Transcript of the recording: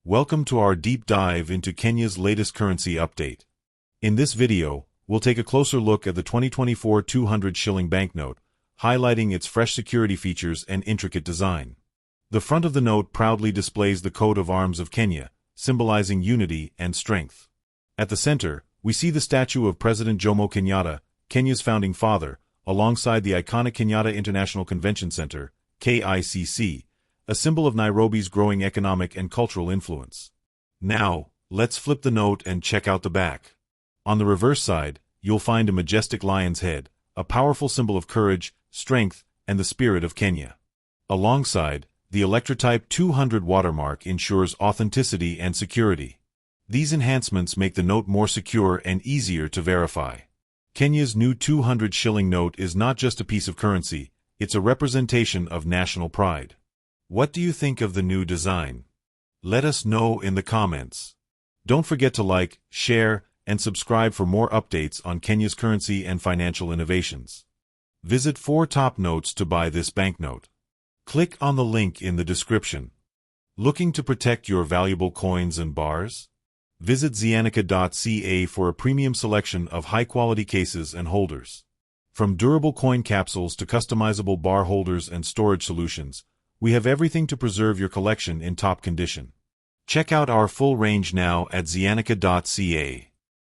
Welcome to our deep dive into Kenya's latest currency update. In this video, we'll take a closer look at the 2024 200 shilling banknote, highlighting its fresh security features and intricate design. The front of the note proudly displays the coat of arms of Kenya, symbolizing unity and strength. At the center, we see the statue of President Jomo Kenyatta, Kenya's founding father, alongside the iconic Kenyatta International Convention Centre, KICC, a symbol of Nairobi's growing economic and cultural influence. Now, let's flip the note and check out the back. On the reverse side, you'll find a majestic lion's head, a powerful symbol of courage, strength, and the spirit of Kenya. Alongside, the electrotype 200 watermark ensures authenticity and security. These enhancements make the note more secure and easier to verify. Kenya's new 200 shilling note is not just a piece of currency, it's a representation of national pride. What do you think of the new design? Let us know in the comments. Don't forget to like, share, and subscribe for more updates on Kenya's currency and financial innovations. Visit 4 top notes to buy this banknote. Click on the link in the description. Looking to protect your valuable coins and bars? Visit Zanica.ca for a premium selection of high-quality cases and holders. From durable coin capsules to customizable bar holders and storage solutions, we have everything to preserve your collection in top condition. Check out our full range now at Zanica.ca.